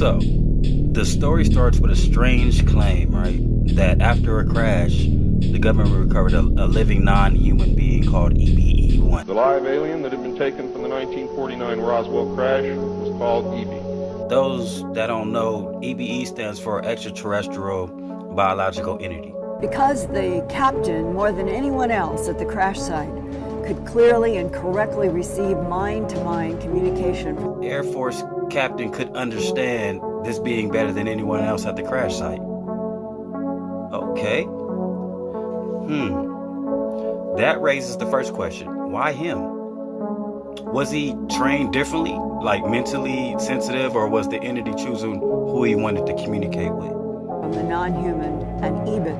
So, the story starts with a strange claim, right? That after a crash, the government recovered a living non-human being called EBE-1. The live alien that had been taken from the 1949 Roswell crash was called EBE. Those that don't know, EBE stands for extraterrestrial biological entity. Because the captain, more than anyone else at the crash site, could clearly and correctly receive mind-to-mind communication. Air Force captain could understand this being better than anyone else at the crash site. Okay. That raises the first question. Why him? Was he trained differently, like mentally sensitive, or was the entity choosing who he wanted to communicate with? From the non-human and EBE.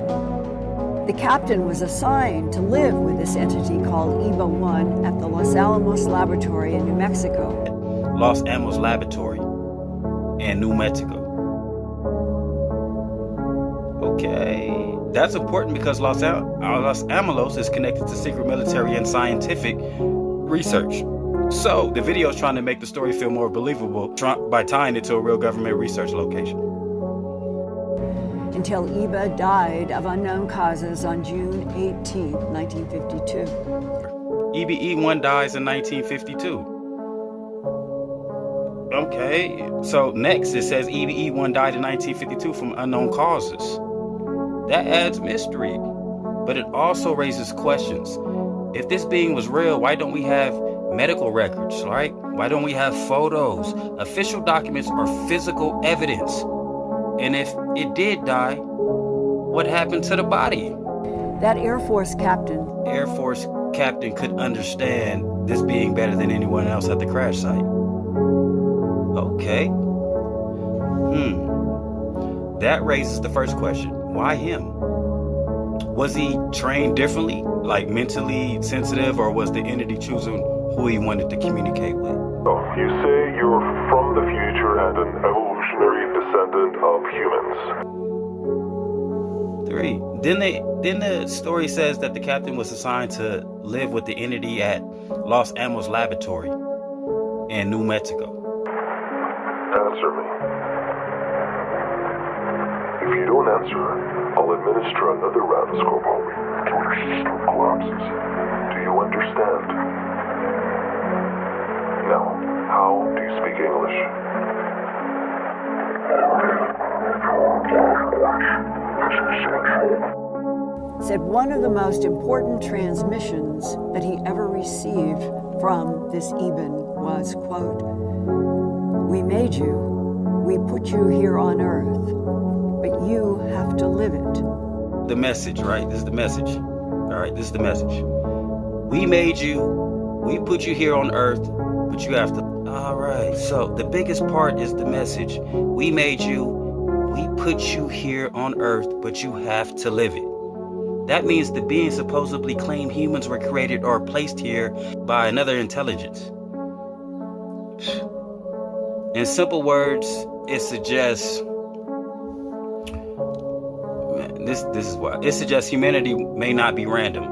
The captain was assigned to live with this entity called EBE-1 at the Los Alamos Laboratory in New Mexico. Los Alamos Laboratory in New Mexico. Okay, that's important because Los Alamos is connected to secret military and scientific research. So the video is trying to make the story feel more believable by tying it to a real government research location. Until EBE died of unknown causes on June 18, 1952. EBE-1 dies in 1952. Okay, so next it says EBE-1 died in 1952 from unknown causes. That adds mystery, but it also raises questions. If this being was real, why don't we have medical records, right? Why don't we have photos, official documents, or physical evidence? And if it did die, what happened to the body? That Air Force captain could understand this being better than anyone else at the crash site. Okay. That raises the first question. Why him? Was he trained differently, like mentally sensitive, or was the entity choosing who he wanted to communicate with? Oh, you say you're from the future and an evolutionary descendant of humans. 3. Then the story says that the captain was assigned to live with the entity at Los Alamos Laboratory in New Mexico. Answer me. If you don't answer, I'll administer another radioscope on you until your system collapses. Do you understand? Now, how do you speak English? said one of the most important transmissions that he ever received from this EBE was, quote, "We made you, we put you here on earth, but you have to live it." The message, right? This is the message. All right, this is the message. We made you, we put you here on earth, but you have to. All right, so the biggest part is the message. We made you, we put you here on earth, but you have to live it. That means the beings supposedly claim humans were created or placed here by another intelligence. In simple words, it suggests, this is why. It suggests humanity may not be random.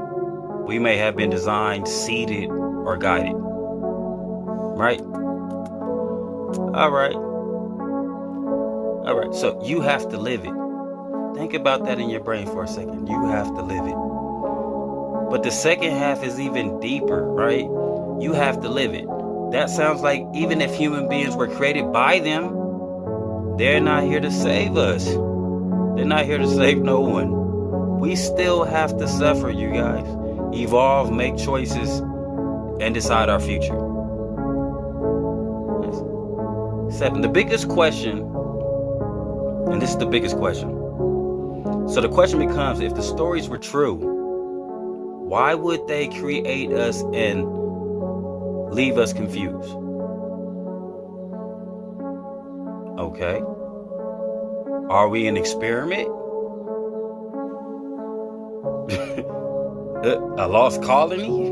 We may have been designed, seeded, or guided. Right? All right, so you have to live it. Think about that in your brain for a second. You have to live it. But the second half is even deeper, right? You have to live it. That sounds like even if human beings were created by them, they're not here to save us. They're not here to save no one. We still have to suffer, you guys. Evolve, make choices, and decide our future. 7. The biggest question, and this is the biggest question. So the question becomes, if the stories were true, why would they create us and leave us confused? Okay. Are we an experiment? A lost colony?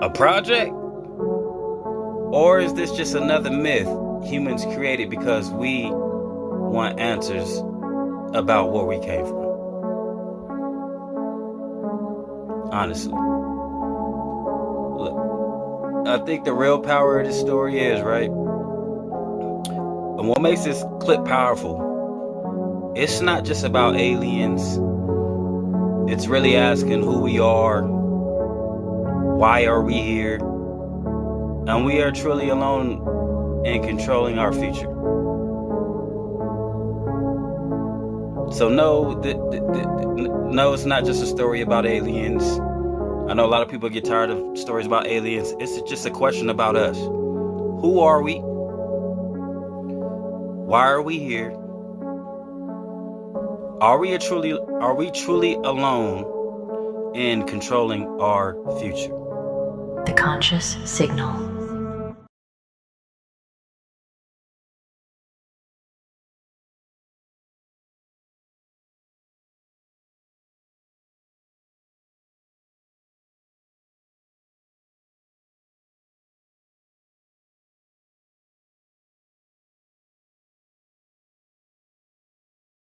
A project? Or is this just another myth humans created because we want answers about where we came from? Honestly. Look, I think the real power of this story is, right? And what makes this clip powerful, it's not just about aliens. It's really asking who we are, why are we here, and we are truly alone in controlling our future. So no, no, it's not just a story about aliens. I know a lot of people get tired of stories about aliens. It's just a question about us. Who are we? Why are we here? Are we truly alone in controlling our future? The conscious signal.